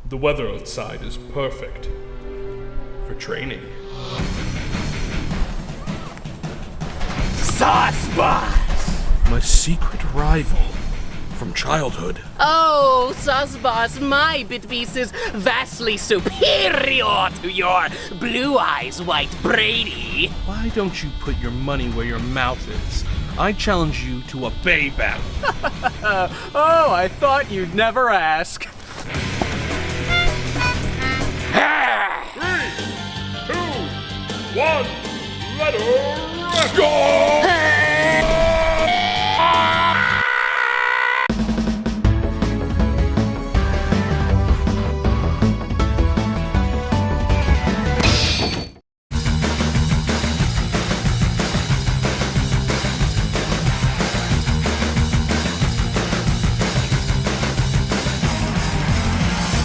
The weather outside is perfect for training. Sauceboss! My secret rival from childhood. Oh, Sauceboss, my bit piece is vastly superior to your blue eyes, white Brady. Why don't you put your money where your mouth is? I challenge you to a bay battle. Oh, I thought you'd never ask. 3, 2, 1, let her go!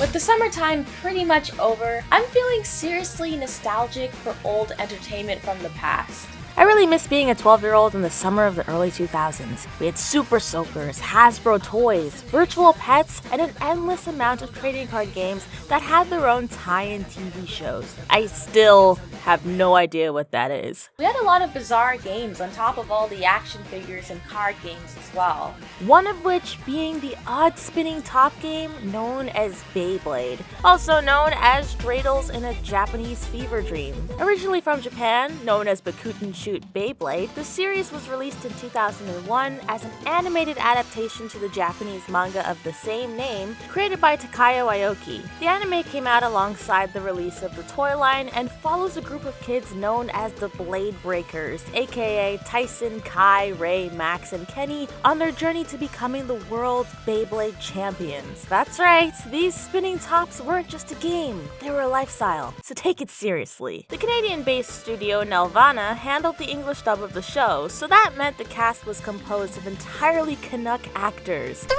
With the summertime pretty much over, I'm feeling seriously nostalgic for old entertainment from the past. I really miss being a 12-year-old in the summer of the early 2000s. We had Super Soakers, Hasbro toys, virtual pets, and an endless amount of trading card games that had their own tie-in TV shows. I still have no idea what that is. We had a lot of bizarre games on top of all the action figures and card games as well. One of which being the odd spinning top game known as Beyblade, also known as Dreidels in a Japanese fever dream. Originally from Japan, known as Bakuten Shoot Beyblade, the series was released in 2001 as an animated adaptation to the Japanese manga of the same name, created by Takayo Aoki. The anime came out alongside the release of the toy line and follows a group of kids known as the Blade Breakers, aka Tyson, Kai, Ray, Max, and Kenny, on their journey to becoming the world's Beyblade champions. That's right, these spinning tops weren't just a game, they were a lifestyle, so take it seriously. The Canadian-based studio Nelvana handled the English dub of the show, so that meant the cast was composed of entirely Canuck actors. 3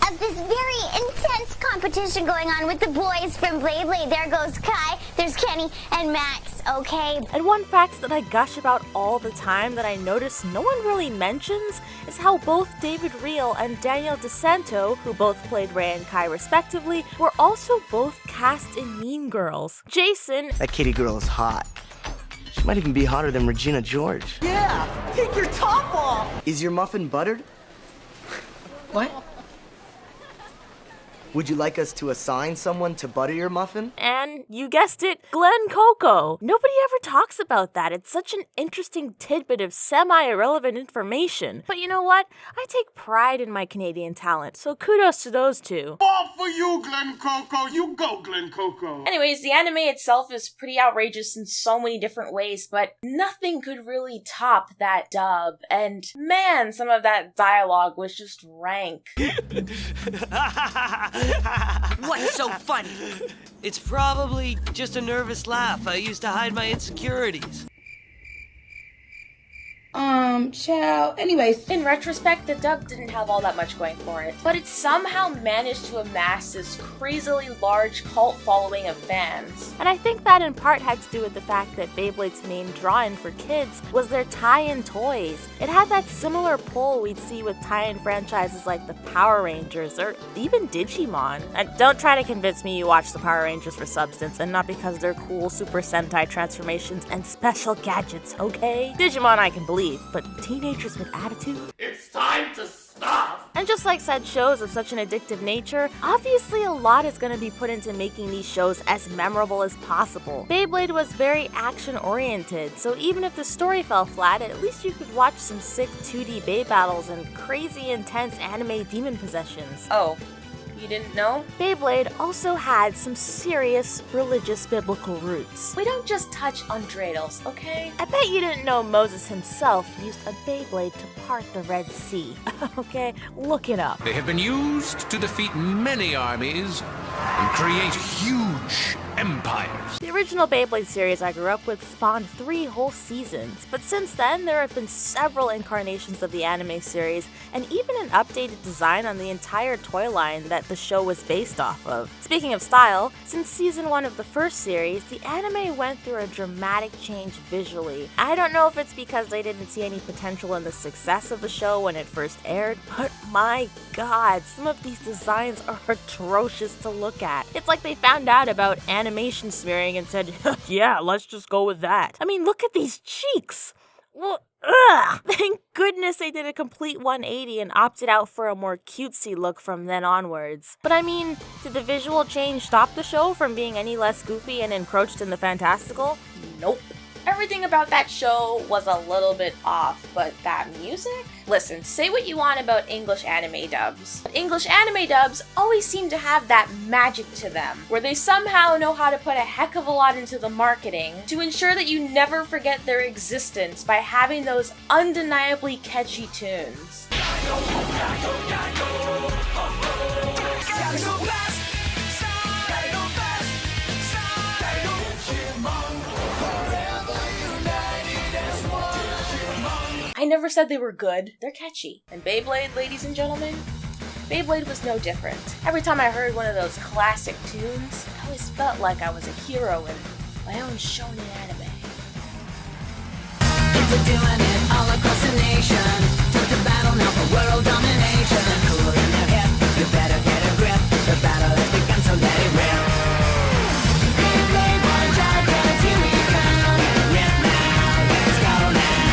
of this very intense competition going on with the boys from Beyblade. There goes Kai, there's Kenny, and Max, okay? And one fact that I gush about all the time that I notice no one really mentions is how both David Reel and Daniel DeSanto, who both played Ray and Kai respectively, were also both cast in Mean Girls. Jason, That kitty girl is hot. She might even be hotter than Regina George. Yeah, take your top off! Is your muffin buttered? What? Would you like us to assign someone to butter your muffin? and you guessed it, Glen Coco. Nobody ever talks about that. It's such an interesting tidbit of semi-irrelevant information. But you know what? I take pride in my Canadian talent, so kudos to those two. Ball for you, Glen Coco. You go, Glen Coco. Anyways, the anime itself is pretty outrageous in so many different ways, but nothing could really top that dub. And man, some of that dialogue was just rank. What's so funny? It's probably just a nervous laugh. I used to hide my insecurities. Child. Anyways. In retrospect, the dub didn't have all that much going for it, but it somehow managed to amass this crazily large cult following of fans. And I think that in part had to do with the fact that Beyblade's main draw-in for kids was their tie-in toys. It had that similar pull we'd see with tie-in franchises like the Power Rangers or even Digimon. And don't try to convince me you watch the Power Rangers for substance and not because they're cool Super Sentai transformations and special gadgets, okay? Digimon I can believe, but teenagers with attitude? It's time to stop! And just like said shows of such an addictive nature, obviously a lot is going to be put into making these shows as memorable as possible. Beyblade was very action-oriented, so even if the story fell flat, at least you could watch some sick 2D Bey battles and crazy intense anime demon possessions. Oh. You didn't know? Beyblade also had some serious religious biblical roots. We don't just touch on dreidels, okay? I bet you didn't know Moses himself used a Beyblade to part the Red Sea. Okay, look it up. They have been used to defeat many armies and create huge empires. The original Beyblade series I grew up with spawned 3 whole seasons, but since then there have been several incarnations of the anime series, and even an updated design on the entire toy line that the show was based off of. Speaking of style, since season 1 of the first series, the anime went through a dramatic change visually. I don't know if it's because they didn't see any potential in the success of the show when it first aired, but my god, some of these designs are atrocious to look at. It's like they found out about animation smearing and said, yeah, let's just go with that. I mean, look at these cheeks! Well, ugh! Thank goodness they did a complete 180 and opted out for a more cutesy look from then onwards. But I mean, did the visual change stop the show from being any less goofy and encroached in the fantastical? Nope. Everything about that show was a little bit off, but that music? Listen, say what you want about English anime dubs, but English anime dubs always seem to have that magic to them, where they somehow know how to put a heck of a lot into the marketing to ensure that you never forget their existence by having those undeniably catchy tunes. I never said they were good, they're catchy. And Beyblade, ladies and gentlemen, Beyblade was no different. Every time I heard one of those classic tunes, I always felt like I was a hero in my own shonen anime. People doing it all across the nation. Took the battle now for world domination. Cool in their hip, you better get a grip. The battle has begun, so let it rip. Beyblade, one giant dance, here we come. Rip now, let's go now.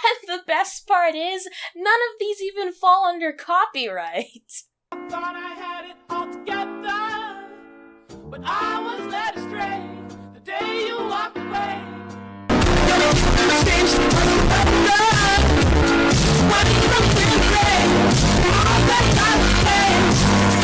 And the best part is, none of these even fall under copyright. I thought I had it all together, but I was led astray the day you walked away.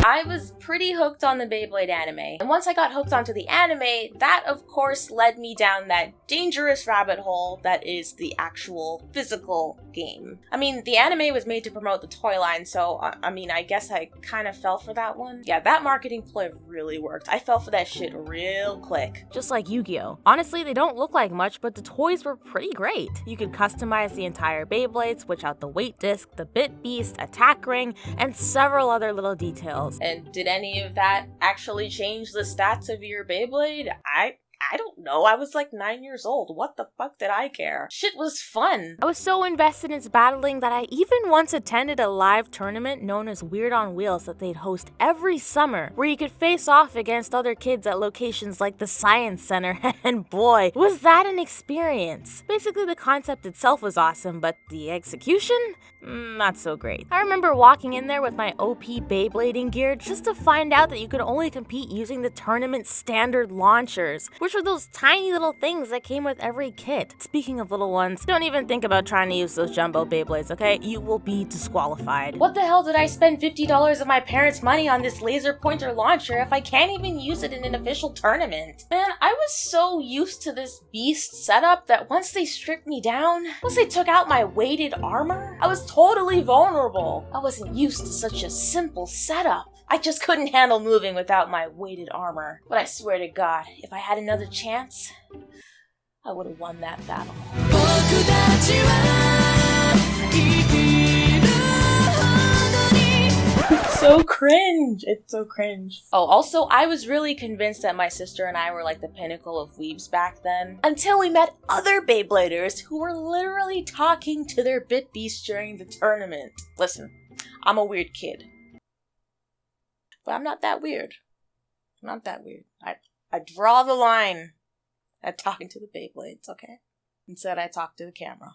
I was pretty hooked on the Beyblade anime, and once I got hooked onto the anime, that of course led me down that dangerous rabbit hole that is the actual physical game. I mean, the anime was made to promote the toy line, so I guess I kind of fell for that one. Yeah, that marketing ploy really worked. I fell for that shit real quick. Just like Yu-Gi-Oh! Honestly, they don't look like much, but the toys were pretty great. You could customize the entire Beyblade, switch out the weight disc, the bit beast, attack ring, and several other little details. And did any of that actually change the stats of your Beyblade? I don't know. I was like 9 years old. What the fuck did I care? Shit was fun. I was so invested in its battling that I even once attended a live tournament known as Weird on Wheels that they'd host every summer, where you could face off against other kids at locations like the Science Center, and boy, was that an experience. Basically, the concept itself was awesome, but the execution? Not so great. I remember walking in there with my OP Beyblading gear just to find out that you could only compete using the tournament standard launchers, which were those tiny little things that came with every kit. Speaking of little ones, don't even think about trying to use those jumbo Beyblades, okay? You will be disqualified. What the hell did I spend $50 of my parents' money on this laser pointer launcher if I can't even use it in an official tournament? Man, I was so used to this beast setup that once they stripped me down, once they took out my weighted armor, I was totally vulnerable. I wasn't used to such a simple setup. I just couldn't handle moving without my weighted armor. But I swear to God, if I had another chance, I would have won that battle. It's so cringe. It's so cringe. Oh, also, I was really convinced that my sister and I were like the pinnacle of weebs back then, until we met other Beybladers who were literally talking to their bit beasts during the tournament. Listen, I'm a weird kid. But I'm not that weird. I'm not that weird. I draw the line at talking to the Beyblades, okay? Instead, I talk to the camera.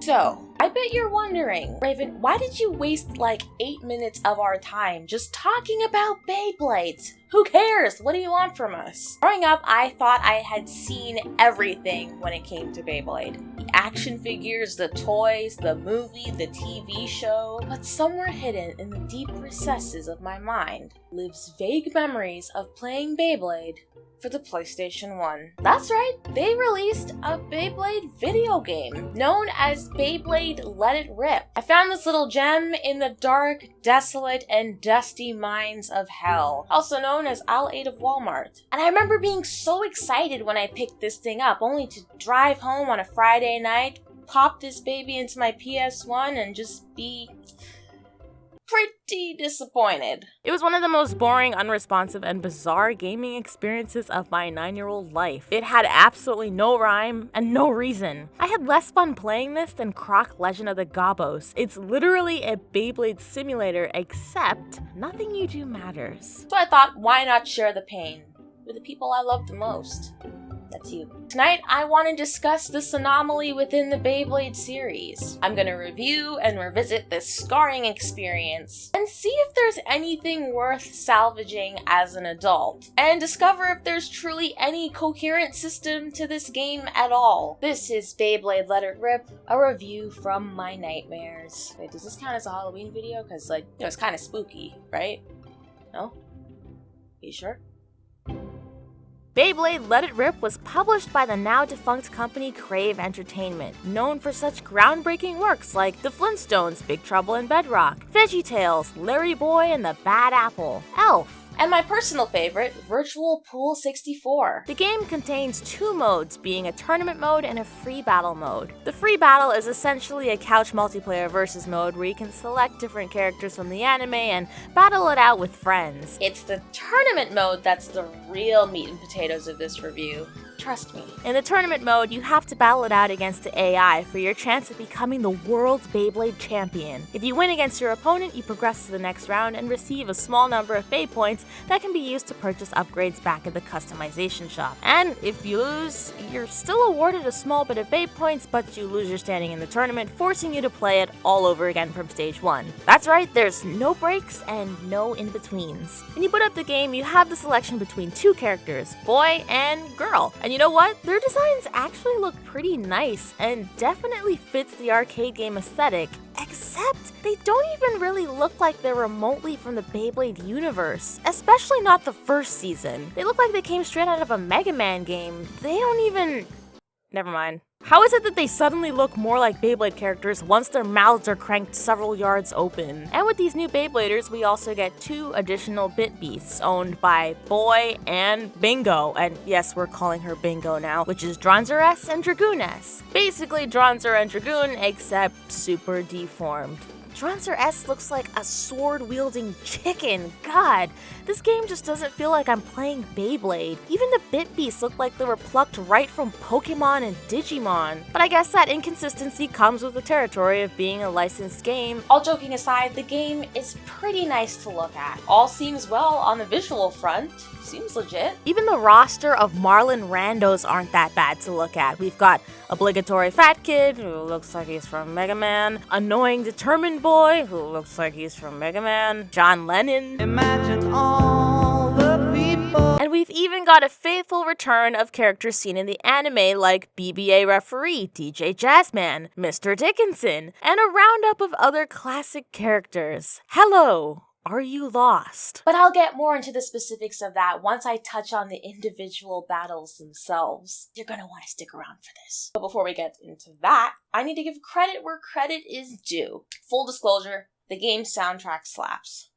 So, I bet you're wondering, Raven, why did you waste like 8 minutes of our time just talking about Beyblades? Who cares? What do you want from us? Growing up, I thought I had seen everything when it came to Beyblade. The action figures, the toys, the movie, the TV show. But somewhere hidden in the deep recesses of my mind lives vague memories of playing Beyblade for the PlayStation 1. That's right, they released a Beyblade video game known as Beyblade Let It Rip. I found this little gem in the dark, desolate, and dusty mines of hell, also known as aisle 8 of Walmart. And I remember being so excited when I picked this thing up, only to drive home on a Friday night, pop this baby into my PS1, and just be pretty disappointed. It was one of the most boring, unresponsive, and bizarre gaming experiences of my 9-year-old life. It had absolutely no rhyme and no reason. I had less fun playing this than Croc Legend of the Gobos. It's literally a Beyblade simulator, except nothing you do matters. So I thought, why not share the pain with the people I love the most? That's you. Tonight, I want to discuss this anomaly within the Beyblade series. I'm going to review and revisit this scarring experience and see if there's anything worth salvaging as an adult, and discover if there's truly any coherent system to this game at all. This is Beyblade Let It Rip, a review from my nightmares. Wait, does this count as a Halloween video? Because, like, you know, it's kind of spooky, right? No? You sure? Beyblade Let It Rip was published by the now-defunct company Crave Entertainment, known for such groundbreaking works like The Flintstones, Big Trouble in Bedrock, VeggieTales, Larry Boy and the Bad Apple, Elf, and my personal favorite, Virtual Pool 64. The game contains 2 modes, being a tournament mode and a free battle mode. The free battle is essentially a couch multiplayer versus mode where you can select different characters from the anime and battle it out with friends. It's the tournament mode that's the real meat and potatoes of this review. Trust me. In the tournament mode, you have to battle it out against the AI for your chance of becoming the world's Beyblade champion. If you win against your opponent, you progress to the next round and receive a small number of Bey points that can be used to purchase upgrades back at the customization shop. And if you lose, you're still awarded a small bit of Bey points, but you lose your standing in the tournament, forcing you to play it all over again from stage 1. That's right, there's no breaks and no in-betweens. When you boot up the game, you have the selection between 2 characters, boy and girl. And you know what? Their designs actually look pretty nice and definitely fits the arcade game aesthetic, except they don't even really look like they're remotely from the Beyblade universe, especially not the first season. They look like they came straight out of a Mega Man game. They don't even... Never mind. How is it that they suddenly look more like Beyblade characters once their mouths are cranked several yards open? And with these new Beybladers, we also get 2 additional Bit Beasts owned by Boy and Bingo. And yes, we're calling her Bingo now, which is Dronzer S and Dragoon S. Basically Dronzer and Dragoon, except super deformed. Dronzer S looks like a sword-wielding chicken. God, this game just doesn't feel like I'm playing Beyblade. Even the Bit Beasts look like they were plucked right from Pokemon and Digimon. But I guess that inconsistency comes with the territory of being a licensed game. All joking aside, the game is pretty nice to look at. All seems well on the visual front. Seems legit. Even the roster of Marlon Randos aren't that bad to look at. We've got obligatory fat kid, who looks like he's from Mega Man, annoying determined boy, who looks like he's from Mega Man, John Lennon. Imagine all the people. And we've even got a faithful return of characters seen in the anime like BBA Referee, DJ Jazzman, Mr. Dickinson, and a roundup of other classic characters. Hello! Are you lost? But I'll get more into the specifics of that once I touch on the individual battles themselves. You're gonna want to stick around for this. But before we get into that, I need to give credit where credit is due. Full disclosure, the game's soundtrack slaps.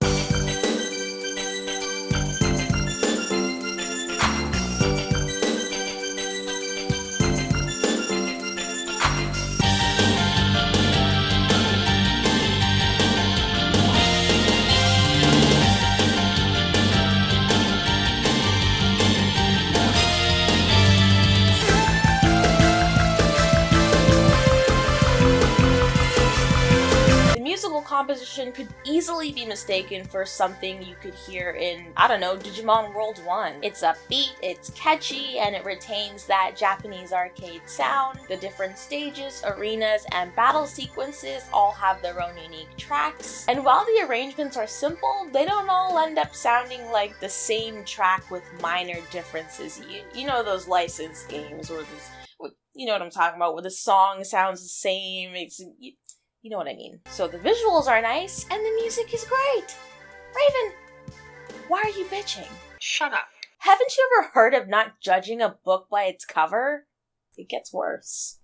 composition could easily be mistaken for something you could hear in, I don't know, Digimon World 1. It's upbeat, it's catchy, and it retains that Japanese arcade sound. The different stages, arenas, and battle sequences all have their own unique tracks. And while the arrangements are simple, they don't all end up sounding like the same track with minor differences. You know those licensed games where you know what I'm talking about, where the song sounds the same. You know what I mean. So the visuals are nice, and the music is great. Raven, why are you bitching? Shut up. Haven't you ever heard of not judging a book by its cover? It gets worse.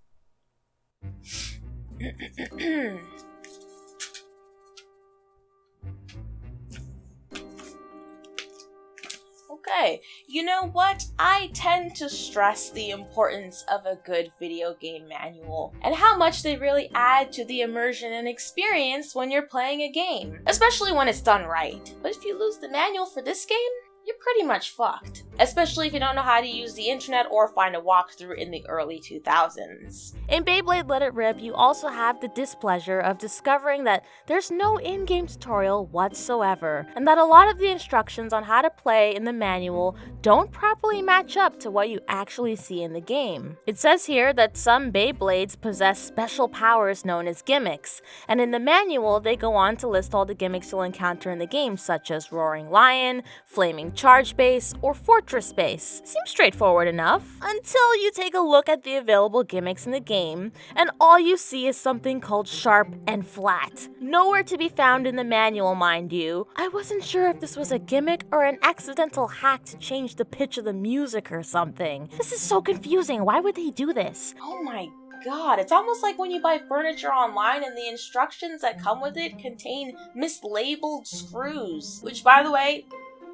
Okay, you know what? I tend to stress the importance of a good video game manual and how much they really add to the immersion and experience when you're playing a game, especially when it's done right. But if you lose the manual for this game, you're pretty much fucked. Especially if you don't know how to use the internet or find a walkthrough in the early 2000s. In Beyblade Let It Rip, you also have the displeasure of discovering that there's no in-game tutorial whatsoever, and that a lot of the instructions on how to play in the manual don't properly match up to what you actually see in the game. It says here that some Beyblades possess special powers known as gimmicks, and in the manual they go on to list all the gimmicks you'll encounter in the game, such as Roaring Lion, Flaming Charge Base, or Fortress Base. Seems straightforward enough, until you take a look at the available gimmicks in the game, and all you see is something called Sharp and Flat. Nowhere to be found in the manual, mind you. I wasn't sure if this was a gimmick or an accidental hack to change the pitch of the music or something. This is so confusing. Why would they do this? Oh my god, it's almost like when you buy furniture online and the instructions that come with it contain mislabeled screws. Which, by the way,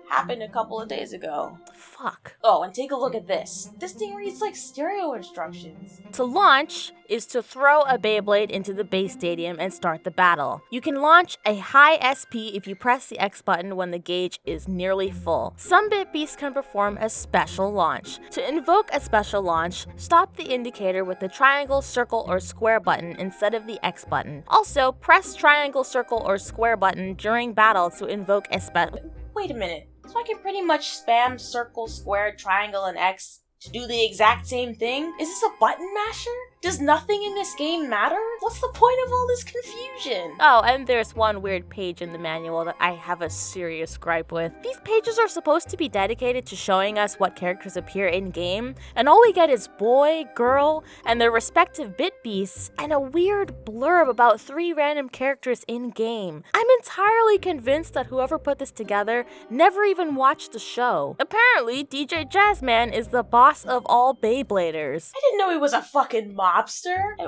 happened a couple of days ago. Fuck. Oh, and take a look at this. This thing reads like stereo instructions. To launch is to throw a Beyblade into the base stadium and start the battle. You can launch a high SP if you press the X button when the gauge is nearly full. Some Bit Beasts can perform a special launch. To invoke a special launch, stop the indicator with the triangle, circle, or square button instead of the X button. Also, press triangle, circle, or square button during battle to invoke a special... Wait a minute. So I can pretty much spam circle, square, triangle, and X to do the exact same thing? Is this a button masher? Does nothing in this game matter? What's the point of all this confusion? Oh, and there's one weird page in the manual that I have a serious gripe with. These pages are supposed to be dedicated to showing us what characters appear in-game, and all we get is boy, girl, and their respective bit beasts, and a weird blurb about 3 random characters in-game. I'm entirely convinced that whoever put this together never even watched the show. Apparently, DJ Jazzman is the boss of all Beybladers. I didn't know he was a fucking mobster.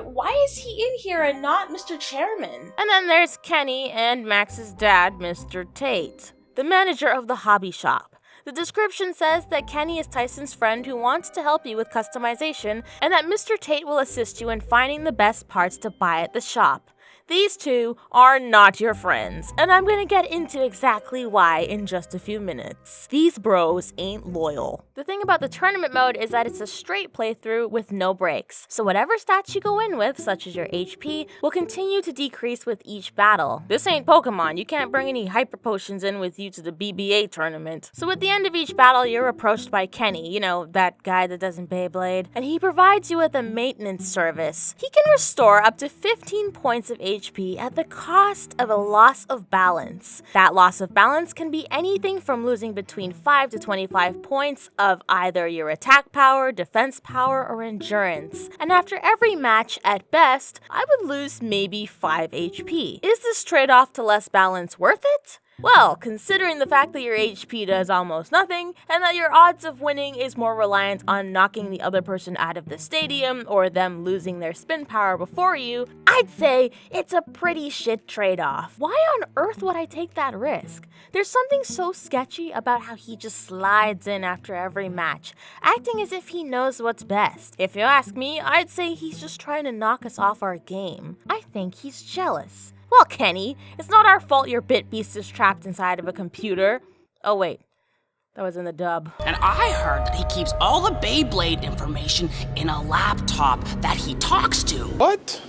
Why is he in here and not Mr. Chairman? And then there's Kenny and Max's dad, Mr. Tate, the manager of the hobby shop. The description says that Kenny is Tyson's friend who wants to help you with customization, and that Mr. Tate will assist you in finding the best parts to buy at the shop. These two are not your friends, and I'm gonna get into exactly why in just a few minutes. These bros ain't loyal. The thing about the tournament mode is that it's a straight playthrough with no breaks, so whatever stats you go in with, such as your HP, will continue to decrease with each battle. This ain't Pokemon, you can't bring any hyper potions in with you to the BBA tournament. So at the end of each battle, you're approached by Kenny, you know, that guy that doesn't Beyblade, and he provides you with a maintenance service. He can restore up to 15 points of HP at the cost of a loss of balance. That loss of balance can be anything from losing between 5 to 25 points of either your attack power, defense power, or endurance. And after every match, at best, I would lose maybe 5 HP. Is this trade-off to less balance worth it? Well, considering the fact that your HP does almost nothing, and that your odds of winning is more reliant on knocking the other person out of the stadium, or them losing their spin power before you, I'd say it's a pretty shit trade-off. Why on earth would I take that risk? There's something so sketchy about how he just slides in after every match, acting as if he knows what's best. If you ask me, I'd say he's just trying to knock us off our game. I think he's jealous. Well, Kenny, it's not our fault your Bit Beast is trapped inside of a computer. Oh wait, that was in the dub. And I heard that he keeps all the Beyblade information in a laptop that he talks to. What?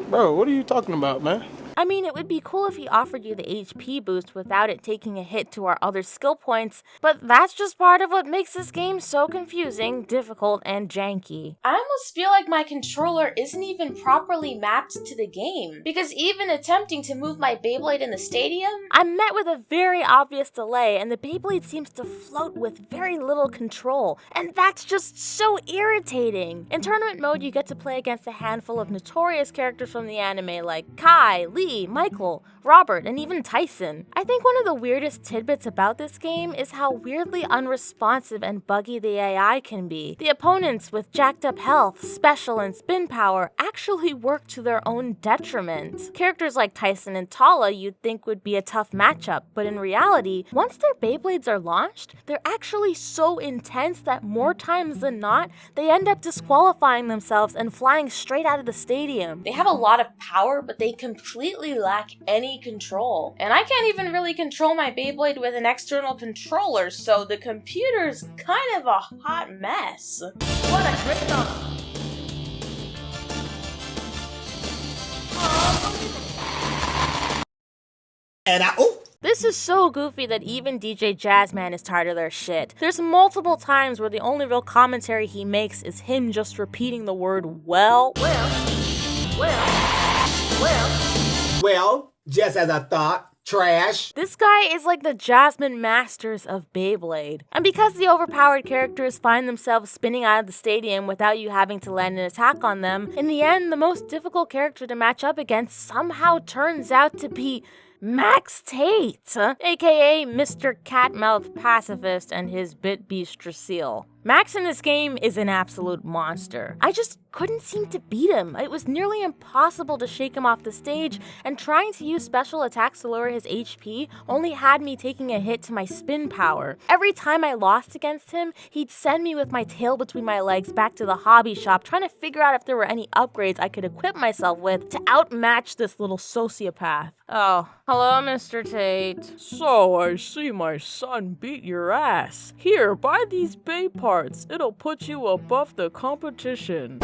Bro, what are you talking about, man? I mean, it would be cool if he offered you the HP boost without it taking a hit to our other skill points, but that's just part of what makes this game so confusing, difficult, and janky. I almost feel like my controller isn't even properly mapped to the game, because even attempting to move my Beyblade in the stadium, I'm met with a very obvious delay, and the Beyblade seems to float with very little control, and that's just so irritating. In tournament mode, you get to play against a handful of notorious characters from the anime like Kai, Lee, Michael, Robert, and even Tyson. I think one of the weirdest tidbits about this game is how weirdly unresponsive and buggy the AI can be. The opponents with jacked up health, special, and spin power actually work to their own detriment. Characters like Tyson and Tala you'd think would be a tough matchup, but in reality, once their Beyblades are launched, they're actually so intense that more times than not, they end up disqualifying themselves and flying straight out of the stadium. They have a lot of power, but they completely lack any control. And I can't even really control my Beyblade with an external controller, so the computer's kind of a hot mess. What a great This is so goofy that even DJ Jazzman is tired of their shit. There's multiple times where the only real commentary he makes is him just repeating the word well, just as I thought. Trash. This guy is like the Jasmine Masters of Beyblade. And because the overpowered characters find themselves spinning out of the stadium without you having to land an attack on them, in the end, the most difficult character to match up against somehow turns out to be Max Tate, aka Mr. Catmouth Pacifist and his Bit Beast Dracil. Max in this game is an absolute monster. I just couldn't seem to beat him. It was nearly impossible to shake him off the stage, and trying to use special attacks to lower his HP only had me taking a hit to my spin power. Every time I lost against him, he'd send me with my tail between my legs back to the hobby shop, trying to figure out if there were any upgrades I could equip myself with to outmatch this little sociopath. Oh, hello, Mr. Tate. So, I see my son beat your ass. Here, buy these Bay parts. It'll put you above the competition.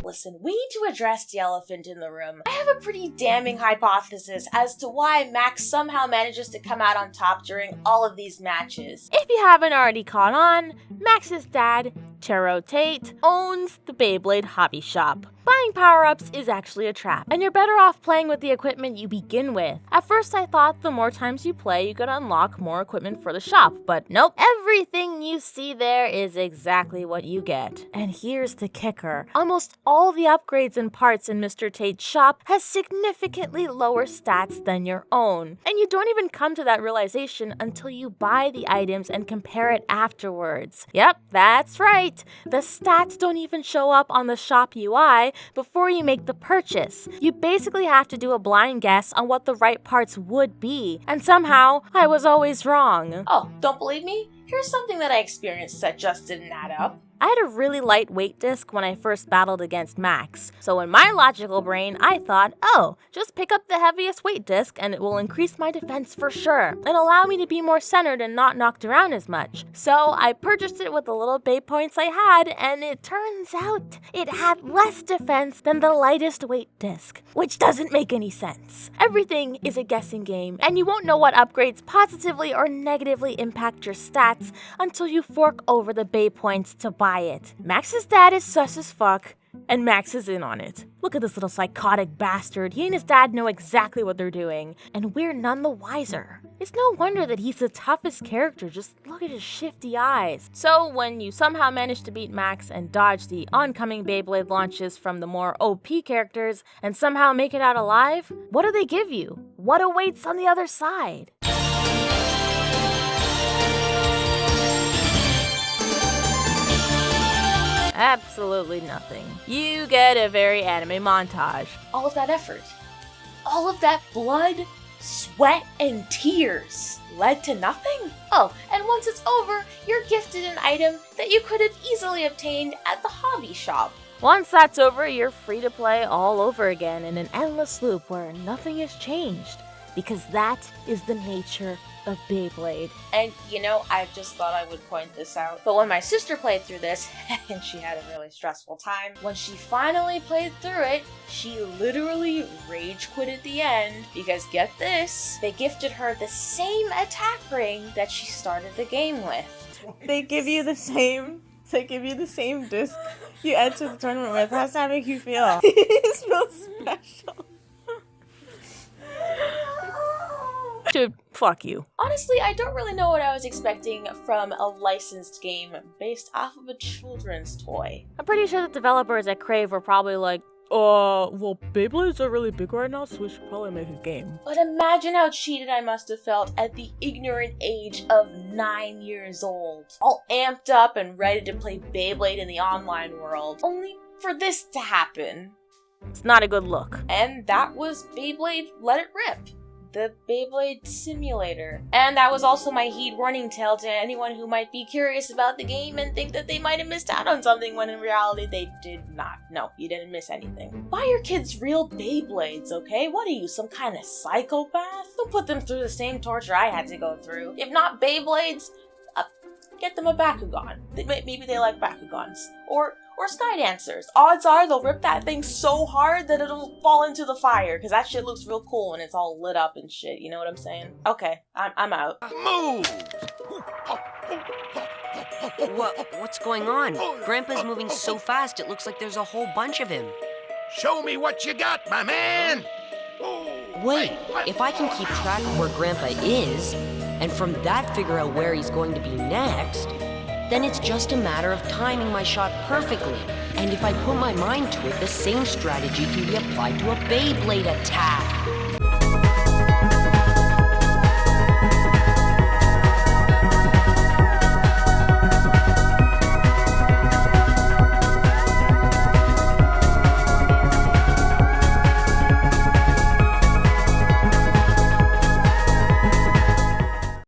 Listen, we need to address the elephant in the room. I have a pretty damning hypothesis as to why Max somehow manages to come out on top during all of these matches. If you haven't already caught on, Max's dad, Taro Tate, owns the Beyblade hobby shop. Buying power-ups is actually a trap, and you're better off playing with the equipment you begin with. At first I thought the more times you play, you could unlock more equipment for the shop, but nope. Everything you see there is exactly what you get. And here's the kicker. Almost all the upgrades and parts in Mr. Tate's shop has significantly lower stats than your own. And you don't even come to that realization until you buy the items and compare it afterwards. Yep, that's right. The stats don't even show up on the shop UI before you make the purchase. You basically have to do a blind guess on what the right parts would be, and somehow I was always wrong. Oh, don't believe me? Here's something that I experienced that just didn't add up. I had a really light weight disc when I first battled against Max, so in my logical brain, I thought, oh, just pick up the heaviest weight disc and it will increase my defense for sure, and allow me to be more centered and not knocked around as much. So I purchased it with the little Bay points I had, and it turns out it had less defense than the lightest weight disc, which doesn't make any sense. Everything is a guessing game, and you won't know what upgrades positively or negatively impact your stats until you fork over the Bay points to buy it. Max's dad is sus as fuck, and Max is in on it. Look at this little psychotic bastard. He and his dad know exactly what they're doing, and we're none the wiser. It's no wonder that he's the toughest character. Just look at his shifty eyes. So when you somehow manage to beat Max and dodge the oncoming Beyblade launches from the more OP characters and somehow make it out alive, what do they give you? What awaits on the other side? Absolutely nothing. You get a very anime montage. All of that effort, all of that blood, sweat, and tears led to nothing? Oh, and once it's over, you're gifted an item that you could have easily obtained at the hobby shop. Once that's over, you're free to play all over again in an endless loop where nothing has changed. because that is the nature of Beyblade. And you know, I just thought I would point this out. But when my sister played through this, and she had a really stressful time, when she finally played through it, she literally rage quit at the end because get this, they gifted her the same attack ring that she started the game with. They give you the same disc you enter the tournament with. How's that make you feel? It feels special. Dude, fuck you. Honestly, I don't really know what I was expecting from a licensed game based off of a children's toy. I'm pretty sure the developers at Crave were probably like, well, Beyblades are really big right now, so we should probably make a game. but imagine how cheated I must have felt at the ignorant age of 9 years old. All amped up and ready to play Beyblade in the online world, only for this to happen. It's not a good look. And that was Beyblade Let It Rip, the Beyblade simulator. And that was also my heed warning tale to anyone who might be curious about the game and think that they might have missed out on something when in reality they did not. No, you didn't miss anything. Buy your kids real Beyblades, okay? What are you, some kind of psychopath? Don't put them through the same torture I had to go through. If not Beyblades, get them a Bakugan. Maybe they like Bakugans. Or Sky Dancers. Odds are they'll rip that thing so hard that it'll fall into the fire, because that shit looks real cool when it's all lit up and shit, you know what I'm saying? Okay, I'm out. Move! What's going on? Grandpa's moving so fast it looks like there's a whole bunch of him. Show me what you got, my man! Wait, if I can keep track of where Grandpa is, and from that figure out where he's going to be next, then it's just a matter of timing my shot perfectly. And if I put my mind to it, the same strategy can be applied to a Beyblade attack.